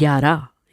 11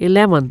11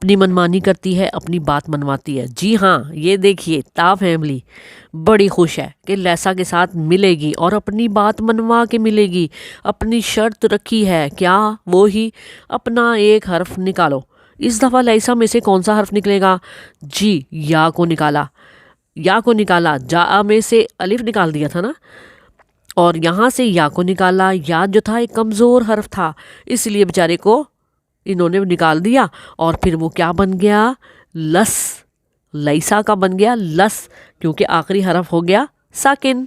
اپنی منمانی کرتی ہے، اپنی بات منواتی ہے۔ جی ہاں، یہ دیکھیے تا فیملی بڑی خوش ہے کہ لیسا کے ساتھ ملے گی اور اپنی بات منوا کے ملے گی۔ اپنی شرط رکھی ہے، کیا؟ وہی اپنا ایک حرف نکالو۔ اس دفعہ لیسا میں سے کون سا حرف نکلے گا؟ جی، یا کو نکالا، یا کو نکالا۔ جا میں سے الف نکال دیا تھا نا، اور یہاں سے یا کو نکالا۔ یا جو تھا ایک کمزور حرف تھا، اس لیے بیچارے کو انہوں نے نکال دیا، اور پھر وہ کیا بن گیا؟ لس۔ لیسا کا بن گیا لس، کیونکہ آخری حرف ہو گیا ساکن۔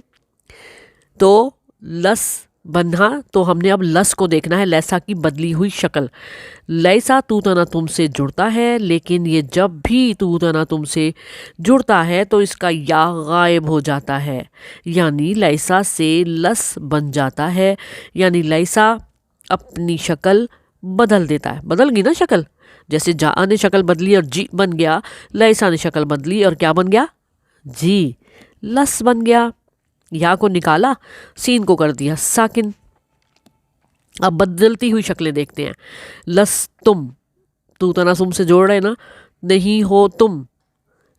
تو لس بننا، تو ہم نے اب لس کو دیکھنا ہے، لیسا کی بدلی ہوئی شکل۔ لیسا تو تنا تم سے جڑتا ہے، لیکن یہ جب بھی تو تنا تم سے جڑتا ہے تو اس کا یا غائب ہو جاتا ہے، یعنی لیسا سے لس بن جاتا ہے، یعنی لیسا اپنی شکل بدل دیتا ہے۔ بدل گئی نا شکل، جیسے جا نے شکل بدلی اور جی بن گیا، لیسا نے شکل بدلی اور کیا بن گیا؟ جی، لس بن گیا۔ یا کو نکالا، سین کو کر دیا ساکن۔ اب بدلتی ہوئی شکلیں دیکھتے ہیں۔ لس تم، تو تنا تم سے جوڑ رہے نا، نہیں ہو تم۔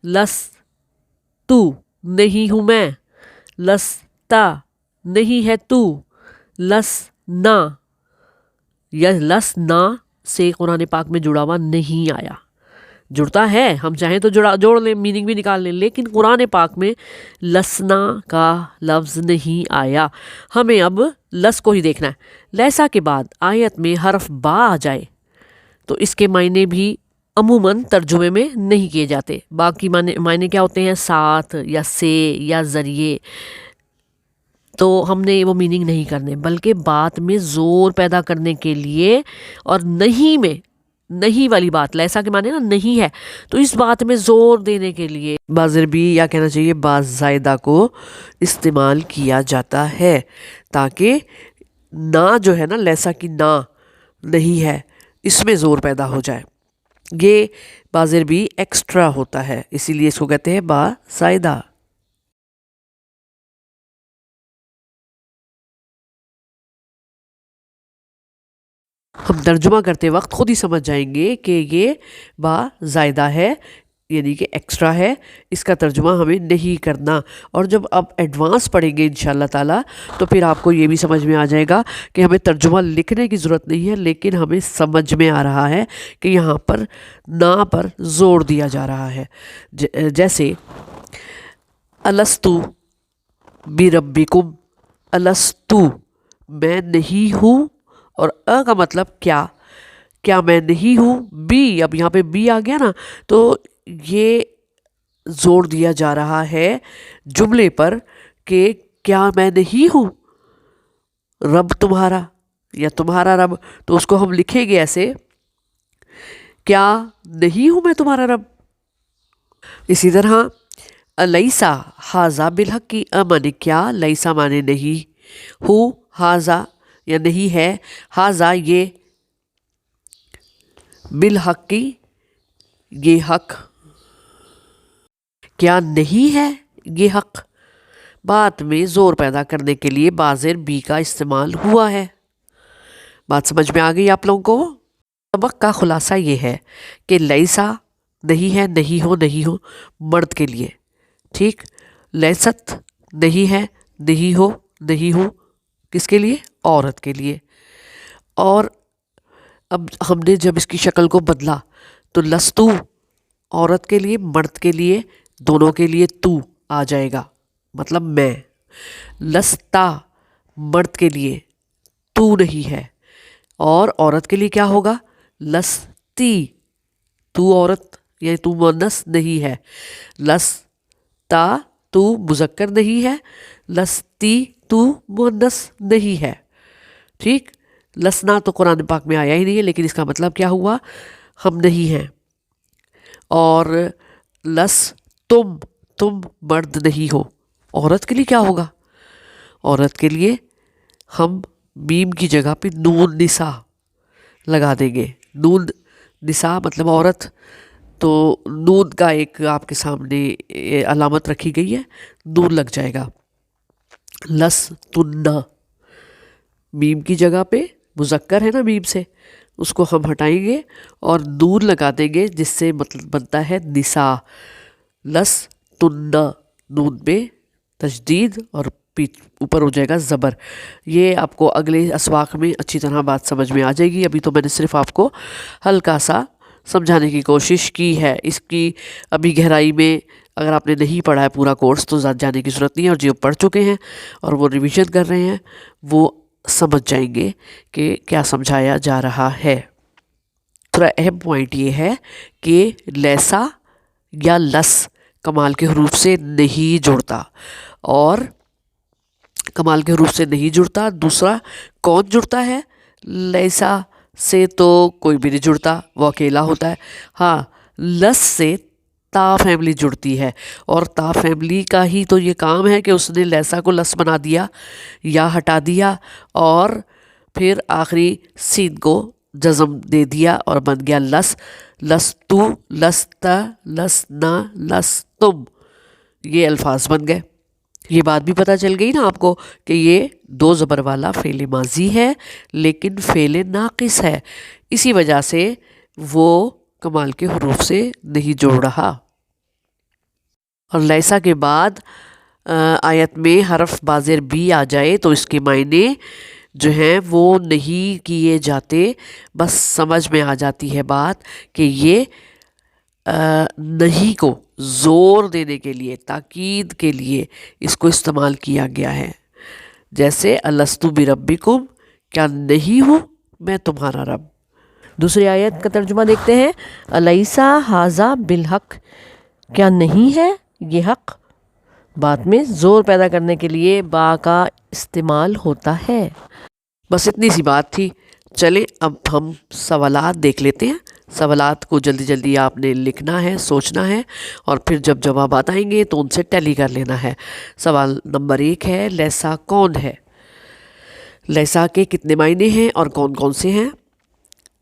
لس تو، نہیں ہوں میں۔ لس تا، نہیں ہے تو۔ لس نا، یا لس نا سے قرآن پاک میں جڑا ہوا نہیں آیا۔ جڑتا ہے، ہم چاہیں تو جوڑ لیں، میننگ بھی نکال لیں، لیکن قرآن پاک میں لسنا کا لفظ نہیں آیا۔ ہمیں اب لس کو ہی دیکھنا ہے۔ لیسا کے بعد آیت میں حرف با آ جائے تو اس کے معنی بھی عموماً ترجمے میں نہیں کیے جاتے۔ باقی معنی کیا ہوتے ہیں؟ ساتھ یا سے یا ذریعے، تو ہم نے وہ میننگ نہیں کرنے، بلکہ بات میں زور پیدا کرنے کے لیے، اور نہیں میں، نہیں والی بات لیسا کے معنی نا نہیں ہے، تو اس بات میں زور دینے کے لیے بازربی یا کہنا چاہیے باز زائدہ کو استعمال کیا جاتا ہے، تاکہ نہ جو ہے نا لیسا کی نہ نہیں ہے، اس میں زور پیدا ہو جائے۔ یہ بازربی ایکسٹرا ہوتا ہے، اسی لیے اس کو کہتے ہیں با زائدہ۔ ہم ترجمہ کرتے وقت خود ہی سمجھ جائیں گے کہ یہ با زائدہ ہے، یعنی کہ ایکسٹرا ہے، اس کا ترجمہ ہمیں نہیں کرنا۔ اور جب آپ ایڈوانس پڑھیں گے انشاءاللہ تعالی تو پھر آپ کو یہ بھی سمجھ میں آ جائے گا کہ ہمیں ترجمہ لکھنے کی ضرورت نہیں ہے، لیکن ہمیں سمجھ میں آ رہا ہے کہ یہاں پر نا پر زور دیا جا رہا ہے۔ جیسے الستو بربکم، الستو میں نہیں ہوں، اور کا مطلب کیا میں نہیں ہوں؟ بی، اب یہاں پہ بی آ گیا نا، تو یہ زور دیا جا رہا ہے جملے پر کہ کیا میں نہیں ہوں رب تمہارا، یا تمہارا رب، تو اس کو ہم لکھیں گے ایسے، کیا نہیں ہوں میں تمہارا رب۔ اسی طرح لیسا ہاذا بالحق کی، مانے کیا، لیسا مانے نہیں، ہوں ہاذا یا نہیں ہے، ہاذا یہ، بالحق کی یہ حق، کیا نہیں ہے یہ حق۔ بات میں زور پیدا کرنے کے لیے بازر بی کا استعمال ہوا ہے۔ بات سمجھ میں آ گئی آپ لوگوں کو؟ سبق کا خلاصہ یہ ہے کہ لیسا نہیں ہے، نہیں ہو مرد کے لیے، ٹھیک۔ لیست نہیں ہے، نہیں ہو کس کے لیے؟ عورت کے لیے۔ اور اب ہم نے جب اس کی شکل کو بدلا تو لستو عورت کے لیے، مرد کے لیے، دونوں کے لیے تو آ جائے گا، مطلب میں۔ لستا مرد کے لیے تو نہیں ہے، اور عورت کے لیے کیا ہوگا؟ لستی، تو عورت یعنی تو مؤنث نہیں ہے۔ لستا تو مذکر نہیں ہے، لستی تو مؤنث نہیں ہے، ٹھیک۔ لسنا تو قرآن پاک میں آیا ہی نہیں ہے، لیکن اس کا مطلب کیا ہوا؟ ہم نہیں ہیں۔ اور لس تم مرد نہیں ہو، عورت کے لیے کیا ہوگا؟ عورت کے لیے ہم میم کی جگہ پہ نون نساء لگا دیں گے۔ نون نساء مطلب عورت، تو نون کا ایک آپ کے سامنے علامت رکھی گئی ہے، نون لگ جائے گا۔ لس تنہ، میم کی جگہ پہ مذکر ہے نا میم سے، اس کو ہم ہٹائیں گے اور نون لگا دیں گے، جس سے مطلب بنتا ہے نساء، لس تنہ، نون میں تشدید اور اوپر ہو جائے گا زبر۔ یہ آپ کو اگلے اسواق میں اچھی طرح بات سمجھ میں آ جائے گی، ابھی تو میں نے صرف آپ کو ہلکا سا سمجھانے کی کوشش کی ہے، اس کی ابھی گہرائی میں اگر آپ نے نہیں پڑھا ہے پورا کورس تو زیادہ جانے کی ضرورت نہیں ہے، اور جو پڑھ چکے ہیں اور وہ ریویژن کر رہے ہیں وہ سمجھ جائیں گے کہ کیا سمجھایا جا رہا ہے۔ تھوڑا اہم پوائنٹ یہ ہے کہ لیسا یا لس کمال کے حروف سے نہیں جڑتا، اور کمال کے حروف سے نہیں جڑتا۔ دوسرا کون جڑتا ہے؟ لیسا سے تو کوئی بھی نہیں جڑتا، وہ اکیلا ہوتا ہے۔ ہاں، لس سے تا فیملی جڑتی ہے، اور تا فیملی کا ہی تو یہ کام ہے کہ اس نے لیسا کو لس بنا دیا یا ہٹا دیا، اور پھر آخری سین کو جزم دے دیا اور بن گیا لس، لستو، لستا، لسنا، لستم، یہ الفاظ بن گئے۔ یہ بات بھی پتہ چل گئی نا آپ کو کہ یہ دو زبر والا فعل ماضی ہے لیکن فعل ناقص ہے، اسی وجہ سے وہ کمال کے حروف سے نہیں جوڑ رہا۔ اور لیسا کے بعد آیت میں حرف بازر بھی آ جائے تو اس کے معنی جو ہیں وہ نہیں کیے جاتے، بس سمجھ میں آ جاتی ہے بات کہ یہ نہیں کو زور دینے کے لیے، تاکید کے لیے اس کو استعمال کیا گیا ہے، جیسے الستو بربکم، کیا نہیں ہوں میں تمہارا رب۔ دوسری آیت کا ترجمہ دیکھتے ہیں، الیسا ھذا بالحق، کیا نہیں ہے یہ حق؟ بات میں زور پیدا کرنے کے لیے با کا استعمال ہوتا ہے۔ بس اتنی سی بات تھی۔ چلیں اب ہم سوالات دیکھ لیتے ہیں۔ سوالات کو جلدی جلدی آپ نے لکھنا ہے، سوچنا ہے، اور پھر جب جوابات آئیں گے تو ان سے ٹیلی کر لینا ہے۔ سوال نمبر 1 ہے، لیسا کون ہے؟ لیسا کے کتنے معنی ہیں اور کون کون سے ہیں؟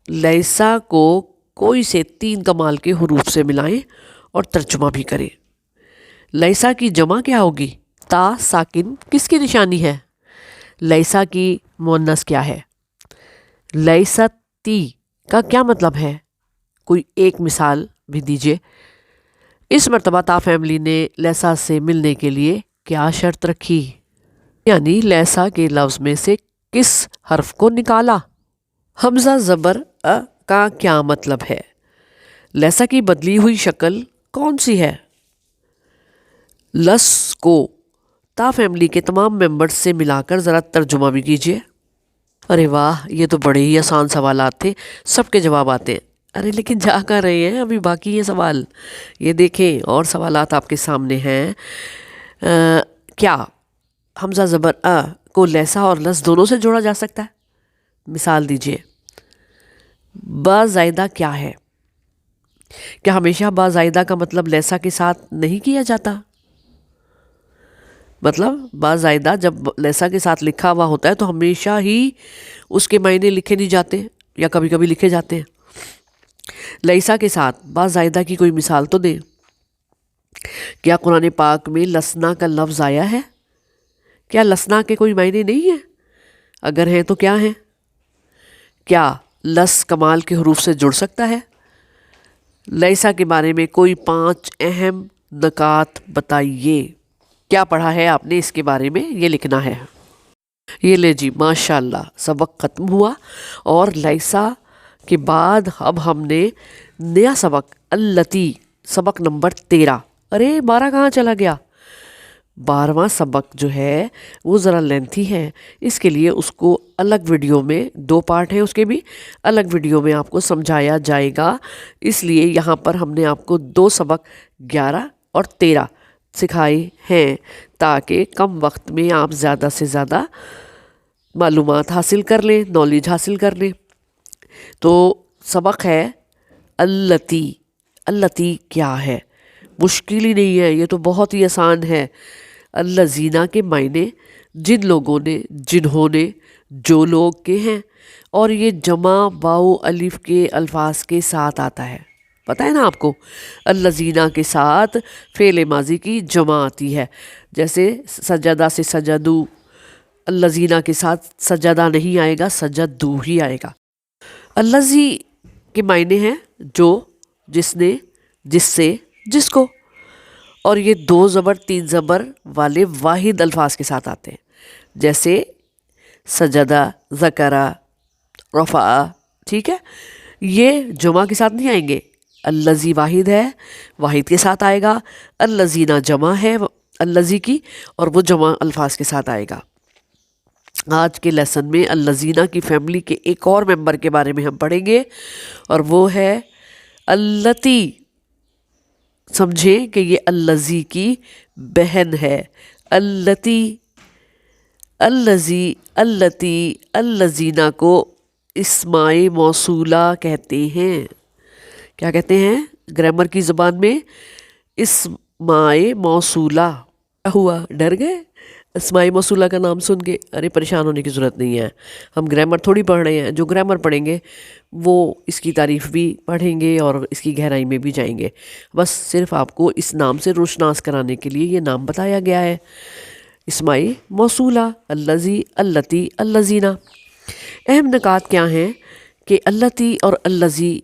لیسا کو کوئی سے 3 کمال کے حروف سے ملائیں اور ترجمہ بھی کریں۔ لیسا کی جمع کیا ہوگی؟ تا ساکن کس کی نشانی ہے؟ لیسا کی مؤنث کیا ہے؟ لیستی کا کیا مطلب ہے؟ کوئی ایک مثال بھی دیجئے۔ اس مرتبہ تا فیملی نے لیسا سے ملنے کے لیے کیا شرط رکھی؟ یعنی لیسا کے لفظ میں سے کس حرف کو نکالا؟ حمزہ زبر ا کا کیا مطلب ہے؟ لیسا کی بدلی ہوئی شکل کون سی ہے؟ لس کو تا فیملی کے تمام ممبرز سے ملا کر ذرا ترجمہ بھی کیجئے۔ ارے واہ، یہ تو بڑے ہی آسان سوالات تھے، سب کے جواب آتے ہیں۔ ارے لیکن جا کر رہے ہیں، ابھی باقی یہ سوال، یہ دیکھیں اور سوالات آپ کے سامنے ہیں۔ کیا حمزہ زبر ا کو لیسا اور لس دونوں سے جوڑا جا سکتا ہے؟ مثال دیجئے۔ با زائدہ کیا ہے؟ کیا ہمیشہ با زائدہ کا مطلب لیسا کے ساتھ نہیں کیا جاتا؟ مطلب با زائدہ جب لیسا کے ساتھ لکھا ہوا ہوتا ہے تو ہمیشہ ہی اس کے معنی لکھے نہیں جاتے یا کبھی کبھی لکھے جاتے ہیں۔ لیسا کے ساتھ با زائدہ کی کوئی مثال تو دیں۔ کیا قرآن پاک میں لسنا کا لفظ آیا ہے؟ کیا لسنا کے کوئی معنی نہیں ہیں؟ اگر ہیں تو کیا ہیں؟ کیا لس کمال کے حروف سے جڑ سکتا ہے؟ لیسا کے بارے میں کوئی 5 اہم نکات بتائیے۔ کیا پڑھا ہے آپ نے اس کے بارے میں یہ لکھنا ہے۔ یہ لے جی، ماشاءاللہ سبق ختم ہوا، اور لیسا کے بعد اب ہم نے نیا سبق التی، سبق نمبر 13۔ ارے 12 کہاں چلا گیا؟ 12واں سبق جو ہے وہ ذرا لینتھی ہے، اس کے لیے اس کو الگ ویڈیو میں 2 پارٹ ہیں، اس کے بھی الگ ویڈیو میں آپ کو سمجھایا جائے گا۔ اس لیے یہاں پر ہم نے آپ کو 2 سبق 11 اور 13 سکھائے ہیں تاکہ کم وقت میں آپ زیادہ سے زیادہ معلومات حاصل کر لیں، نالج حاصل کر لیں۔ تو سبق ہے التی۔ التی کیا ہے؟ مشکل ہی نہیں ہے، یہ تو بہت ہی آسان ہے۔ الذین کے معنی جن لوگوں نے، جنہوں نے، جو لوگ کے ہیں، اور یہ جمع واو الف کے الفاظ کے ساتھ آتا ہے، پتہ ہے نا آپ کو۔ الذین کے ساتھ فعل ماضی کی جمع آتی ہے، جیسے سجدہ سے سجدو، الذین کے ساتھ سجدہ نہیں آئے گا، سجدو ہی آئے گا۔ الذی کے معنی ہیں جو، جس نے، جس سے، جس کو، اور یہ 2 زبر 3 زبر والے واحد الفاظ کے ساتھ آتے ہیں، جیسے سجدہ، ذکرہ، رفع، ٹھیک ہے، یہ جمع کے ساتھ نہیں آئیں گے۔ الذی واحد ہے، واحد کے ساتھ آئے گا، الذین جمع ہے الذی کی، اور وہ جمع الفاظ کے ساتھ آئے گا۔ آج کے لیسن میں الذین کی فیملی کے ایک اور ممبر کے بارے میں ہم پڑھیں گے، اور وہ ہے التی۔ سمجھیں کہ یہ الذی کی بہن ہے، التی، الذی، التی، الذین کو اسماء موصولہ کہتے ہیں۔ کیا کہتے ہیں گرامر کی زبان میں؟ اسماء موصولہ۔ کیا ہوا، ڈر گئے اسماء موصولہ کا نام سن کے؟ ارے پریشان ہونے کی ضرورت نہیں ہے، ہم گرامر تھوڑی پڑھ رہے ہیں، جو گرامر پڑھیں گے وہ اس کی تعریف بھی پڑھیں گے اور اس کی گہرائی میں بھی جائیں گے، بس صرف آپ کو اس نام سے روشناس کرانے کے لیے یہ نام بتایا گیا ہے، اسماء موصولہ، الذی، التی، الذین۔ اہم نکات کیا ہیں کہ التی اور الذی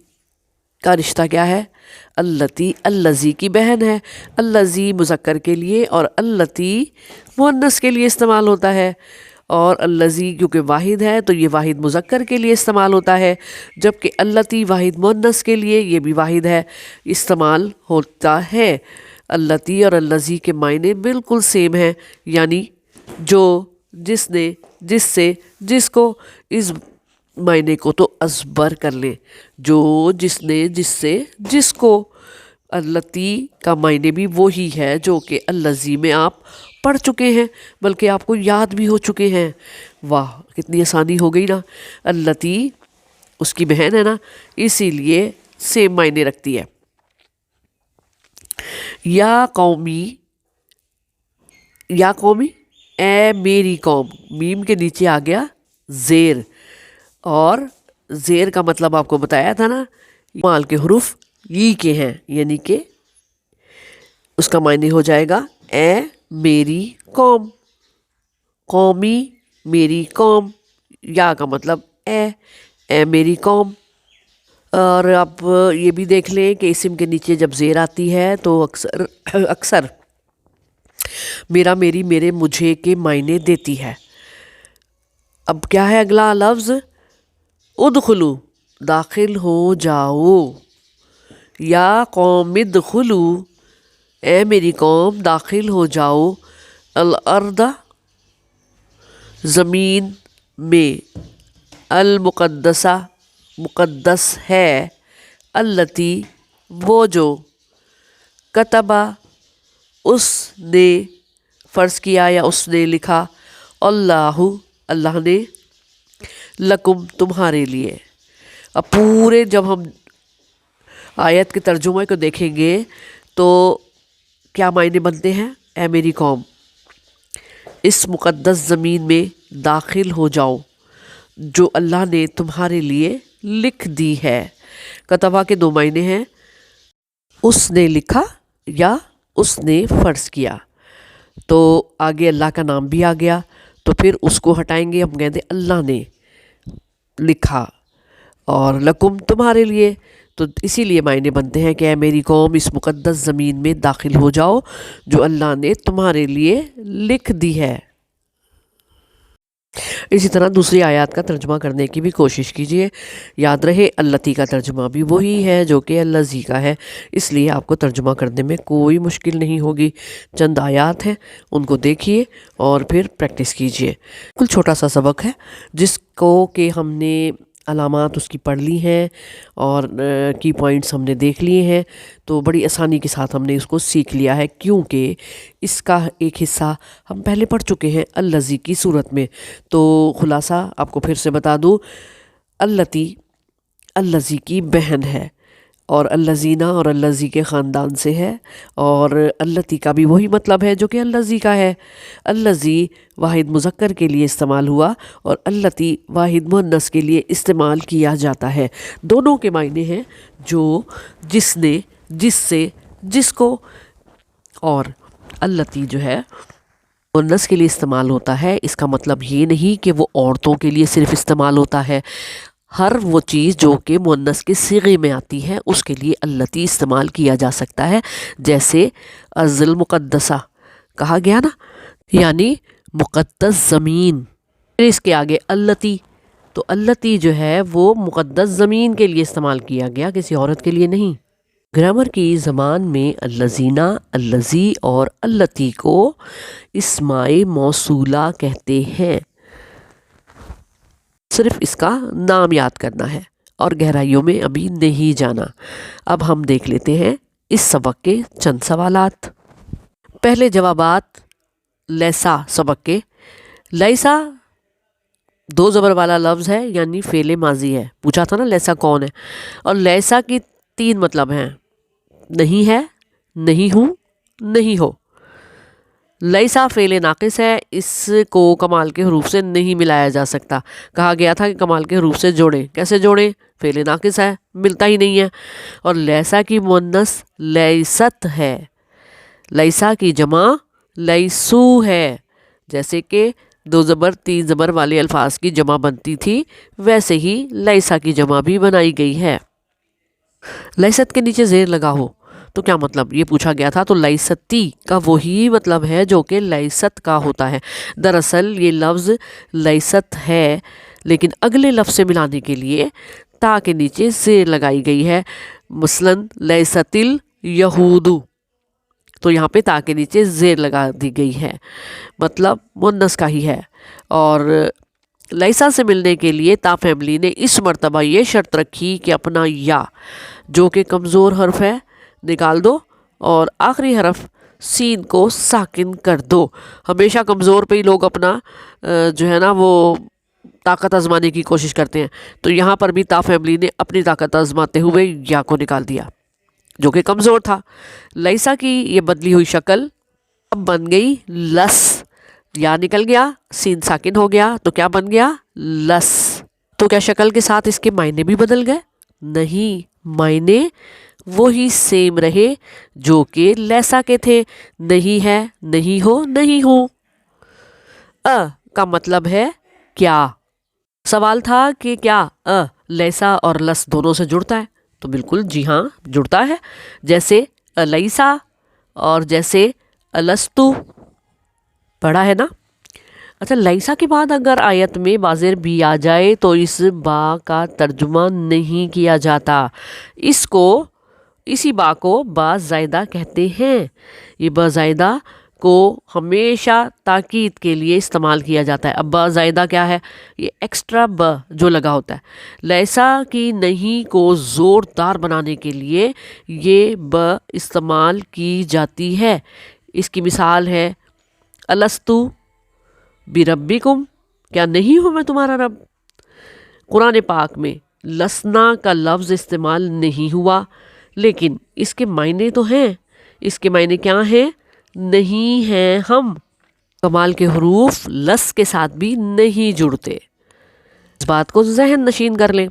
کا رشتہ کیا ہے؟ التی الذی کی بہن ہے، الذی مذکر کے لیے اور التی مؤنث کے لیے استعمال ہوتا ہے، اور الذی کیونکہ واحد ہے تو یہ واحد مذکر کے لیے استعمال ہوتا ہے، جبکہ التی واحد مؤنث کے لیے یہ بھی واحد ہے استعمال ہوتا ہے۔ التی اور الذی کے معنی بالکل سیم ہیں، یعنی جو، جس نے، جس سے، جس کو۔ اس معنی کو تو ازبر کر لیں، جو، جس نے، جس سے، جس کو۔ التی کا معنی بھی وہی ہے جو کہ الذی میں آپ پڑھ چکے ہیں، بلکہ آپ کو یاد بھی ہو چکے ہیں۔ واہ کتنی آسانی ہو گئی نا، التی اس کی بہن ہے نا، اسی لیے سیم معنی رکھتی ہے۔ یا قومی، یا قومی، اے میری قوم، میم کے نیچے آ گیا زیر، اور زیر کا مطلب آپ کو بتایا تھا نا، مال کے حروف ی کے ہیں، یعنی کہ اس کا معنی ہو جائے گا اے میری قوم، قومی، میری قوم، یا کا مطلب اے میری قوم۔ اور اب یہ بھی دیکھ لیں کہ اسم کے نیچے جب زیر آتی ہے تو اکثر میرا، میری، میرے، مجھے کے معنی دیتی ہے۔ اب کیا ہے اگلا لفظ؟ ادخلو، داخل ہو جاؤ، یا قوم ادخلو، اے میری قوم داخل ہو جاؤ، الارض، زمین میں، المقدسہ، مقدس ہے، التی، وہ جو، کتبہ، اس نے فرض کیا یا اس نے لکھا، اللہ، اللہ نے، لکم، تمہارے لیے۔ اب پورے جب ہم آیت کے ترجمے کو دیکھیں گے تو کیا معنی بنتے ہیں؟ اے میری قوم، اس مقدس زمین میں داخل ہو جاؤ جو اللہ نے تمہارے لیے لکھ دی ہے۔ کتبہ کے 2 معنی ہیں، اس نے لکھا یا اس نے فرض کیا، تو آگے اللہ کا نام بھی آ گیا تو پھر اس کو ہٹائیں گے، ہم کہتے ہیں اللہ نے لکھا، اور لکم، تمہارے لیے، تو اسی لیے معنی بنتے ہیں کہ اے میری قوم اس مقدس زمین میں داخل ہو جاؤ جو اللہ نے تمہارے لیے لکھ دی ہے۔ اسی طرح دوسری آیات کا ترجمہ کرنے کی بھی کوشش کیجیے، یاد رہے التی کا ترجمہ بھی وہی ہے جو کہ الذی کا ہے، اس لیے آپ کو ترجمہ کرنے میں کوئی مشکل نہیں ہوگی۔ چند آیات ہیں ان کو دیکھیے اور پھر پریکٹس کیجیے۔ کل چھوٹا سا سبق ہے جس کو کہ ہم نے علامات اس کی پڑھ لی ہیں اور کی پوائنٹس ہم نے دیکھ لیے ہیں، تو بڑی آسانی کے ساتھ ہم نے اس کو سیکھ لیا ہے، کیونکہ اس کا ایک حصہ ہم پہلے پڑھ چکے ہیں الذی کی صورت میں۔ تو خلاصہ آپ کو پھر سے بتا دوں، التی الذی کی بہن ہے، اور الذین اور الذی کے خاندان سے ہے، اور التی کا بھی وہی مطلب ہے جو کہ الذی کا ہے۔ الذی واحد مذکر کے لیے استعمال ہوا اور التی واحد مؤنث کے لیے استعمال کیا جاتا ہے۔ دونوں کے معنی ہیں جو، جس نے، جس سے، جس کو، اور التی جو ہے مؤنث کے لیے استعمال ہوتا ہے، اس کا مطلب یہ نہیں کہ وہ عورتوں کے لیے صرف استعمال ہوتا ہے، ہر وہ چیز جو کہ مؤنث کے صیغے میں آتی ہے اس کے لیے اللتی استعمال کیا جا سکتا ہے، جیسے ارض المقدسہ کہا گیا نا، یعنی مقدس زمین۔ پھر اس کے آگے اللتی، تو اللتی جو ہے وہ مقدس زمین کے لیے استعمال کیا گیا، کسی عورت کے لیے نہیں۔ گرامر کی زبان میں اللذینہ، اللذی اور اللتی کو اسماء موصولہ کہتے ہیں۔ صرف اس کا نام یاد کرنا ہے اور گہرائیوں میں ابھی نہیں جانا۔ اب ہم دیکھ لیتے ہیں اس سبق کے چند سوالات۔ پہلے جوابات لیسا سبق کے۔ لیسا 2 زبر والا لفظ ہے، یعنی فعل ماضی ہے۔ پوچھا تھا نا لیسا کون ہے، اور لیسا کی 3 مطلب ہیں، نہیں ہے، نہیں ہوں، نہیں ہو۔ لیسا فعل ناقص ہے، اس کو کمال کے حروف سے نہیں ملایا جا سکتا۔ کہا گیا تھا کہ کمال کے حروف سے جوڑیں، کیسے جوڑیں؟ فعل ناقص ہے، ملتا ہی نہیں ہے۔ اور لیسا کی مؤنث لیست ہے، لیسا کی جمع لیسو ہے، جیسے کہ 2 زبر 3 زبر والے الفاظ کی جمع بنتی تھی، ویسے ہی لیسا کی جمع بھی بنائی گئی ہے۔ لیست کے نیچے زیر لگا ہو تو کیا مطلب؟ یہ پوچھا گیا تھا، تو لیستی کا وہی مطلب ہے جو کہ لیست کا ہوتا ہے۔ دراصل یہ لفظ لیست ہے، لیکن اگلے لفظ سے ملانے کے لیے تا کے نیچے زیر لگائی گئی ہے۔ مثلا لیست الیہود، تو یہاں پہ تا کے نیچے زیر لگا دی گئی ہے، مطلب مؤنث کا ہی ہے۔ اور لیسا سے ملنے کے لیے تا فیملی نے اس مرتبہ یہ شرط رکھی کہ اپنا یا جو کہ کمزور حرف ہے نکال دو اور آخری حرف سین کو ساکن کر دو۔ ہمیشہ کمزور پہ ہی لوگ اپنا جو ہے نا وہ طاقت آزمانے کی کوشش کرتے ہیں، تو یہاں پر بھی تا فیملی نے اپنی طاقت آزماتے ہوئے یا کو نکال دیا جو کہ کمزور تھا۔ لیسا کی یہ بدلی ہوئی شکل اب بن گئی لس، یا نکل گیا، سین ساکن ہو گیا، تو کیا بن گیا؟ لس۔ تو کیا شکل کے ساتھ اس کے معنی بھی بدل گئے؟ نہیں، معنی وہی سیم رہے جو کہ لیسا کے تھے، نہیں ہے، نہیں ہو، نہیں ہوں۔ کا مطلب ہے کیا؟ سوال تھا کہ کیا لیسا اور لس دونوں سے جڑتا ہے؟ تو بالکل جی ہاں جڑتا ہے، جیسے لیسا اور جیسے الستو، پڑھا ہے نا۔ اچھا، لیسا کے بعد اگر آیت میں بازر بھی آ جائے تو اس با کا ترجمہ نہیں کیا جاتا، اسی با کو با زائدہ کہتے ہیں۔ یہ با زائدہ کو ہمیشہ تاکید کے لیے استعمال کیا جاتا ہے۔ اب با زائدہ کیا ہے؟ یہ ایکسٹرا با جو لگا ہوتا ہے۔ لیسا کی نہیں کو زوردار بنانے کے لیے یہ با استعمال کی جاتی ہے۔ اس کی مثال ہے الستو بربکم، کیا نہیں ہوں میں تمہارا رب؟ قرآن پاک میں لسنا کا لفظ استعمال نہیں ہوا، لیکن اس کے معنی تو ہیں۔ اس کے معنی کیا ہیں؟ نہیں ہیں ہم۔ کمال کے حروف لس کے ساتھ بھی نہیں جڑتے، اس بات کو ذہن نشین کر لیں۔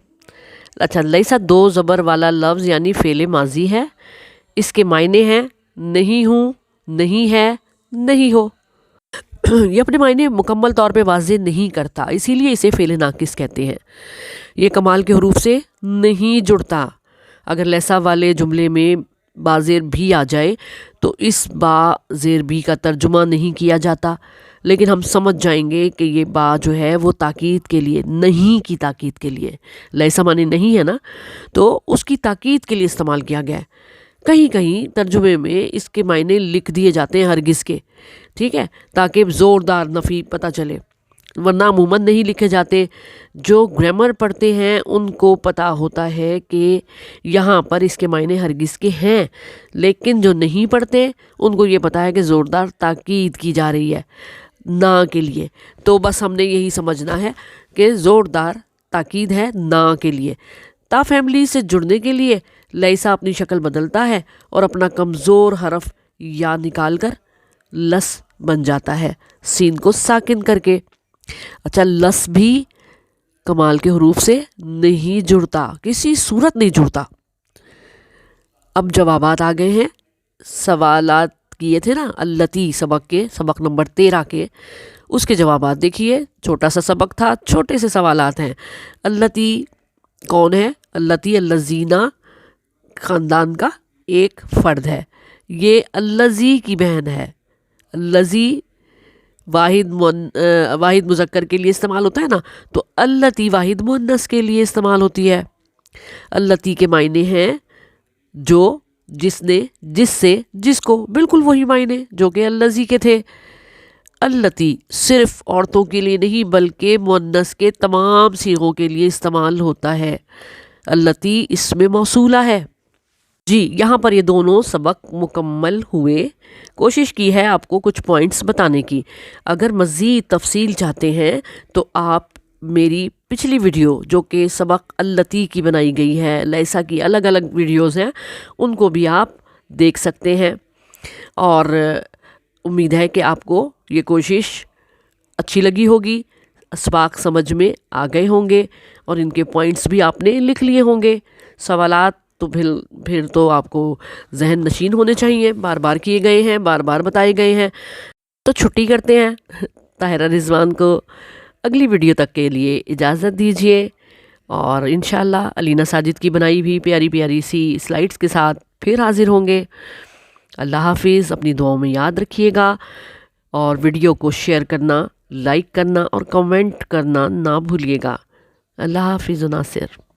اچھا، لیسا 2 زبر والا لفظ یعنی فعل ماضی ہے، اس کے معنی ہیں نہیں ہوں، نہیں ہے، نہیں ہو۔ یہ اپنے معنی مکمل طور پہ واضح نہیں کرتا، اسی لیے اسے فعل ناقص کہتے ہیں۔ یہ کمال کے حروف سے نہیں جڑتا۔ اگر لیسا والے جملے میں با زیر بھی آ جائے تو اس با زیر بھی کا ترجمہ نہیں کیا جاتا، لیکن ہم سمجھ جائیں گے کہ یہ با جو ہے وہ تاکید کے لیے، نہیں کی تاکید کے لیے، لیسا معنی نہیں ہے نا، تو اس کی تاکید کے لیے استعمال کیا گیا ہے۔ کہیں کہیں ترجمے میں اس کے معنی لکھ دیے جاتے ہیں ہرگز کے، ٹھیک ہے، تاکہ زوردار نفی پتہ چلے، ورنہ عموماً نہیں لکھے جاتے۔ جو گرامر پڑھتے ہیں ان کو پتہ ہوتا ہے کہ یہاں پر اس کے معنی ہرگز کے ہیں، لیکن جو نہیں پڑھتے ان کو یہ پتہ ہے کہ زوردار تاکید کی جا رہی ہے نا کے لیے۔ تو بس ہم نے یہی سمجھنا ہے کہ زوردار تاکید ہے نا کے لیے۔ تا فیملی سے جڑنے کے لیے لیسا اپنی شکل بدلتا ہے اور اپنا کمزور حرف یا نکال کر لس بن جاتا ہے، سین کو ساکن کر کے۔ اچھا، لس بھی کمال کے حروف سے نہیں جڑتا، کسی صورت نہیں جڑتا۔ اب جوابات آ گئے ہیں۔ سوالات کیے تھے نا اللتی سبق نمبر 13 کے، اس کے جوابات دیکھیے۔ چھوٹا سا سبق تھا، چھوٹے سے سوالات ہیں۔ اللتی کون ہے؟ اللتی الذین خاندان کا ایک فرد ہے. یہ الذی کی بہن ہے. الذی واحد مذکر کے لیے استعمال ہوتا ہے نا، تو اللتی واحد مؤنث کے لیے استعمال ہوتی ہے. اللتی کے معنی ہیں جو، جس نے، جس سے، جس کو، بالکل وہی معنی جو کہ الذی کے تھے. اللتی صرف عورتوں کے لیے نہیں بلکہ مؤنث کے تمام صیغوں کے لیے استعمال ہوتا ہے. اللتی اسم موصولہ ہے. جی یہاں پر یہ دونوں سبق مکمل ہوئے. کوشش کی ہے آپ کو کچھ پوائنٹس بتانے کی. اگر مزید تفصیل چاہتے ہیں تو آپ میری پچھلی ویڈیو جو کہ سبق اللتی کی بنائی گئی ہے، لیسا کی الگ الگ ویڈیوز ہیں، ان کو بھی آپ دیکھ سکتے ہیں. اور امید ہے کہ آپ کو یہ کوشش اچھی لگی ہوگی، اسباق سمجھ میں آ گئے ہوں گے اور ان کے پوائنٹس بھی آپ نے لکھ لیے ہوں گے. سوالات تو پھر تو آپ کو ذہن نشین ہونے چاہیے، بار بار کیے گئے ہیں، بار بار بتائے گئے ہیں. تو چھٹی کرتے ہیں. طاہرہ رضوان کو اگلی ویڈیو تک کے لیے اجازت دیجیے، اور انشاءاللہ علینا ساجد کی بنائی بھی پیاری پیاری سی سلائڈز کے ساتھ پھر حاضر ہوں گے. اللہ حافظ. اپنی دعاؤں میں یاد رکھیے گا، اور ویڈیو کو شیئر کرنا، لائک کرنا اور کمنٹ کرنا نہ بھولیے گا. اللہ حافظ. ناصر.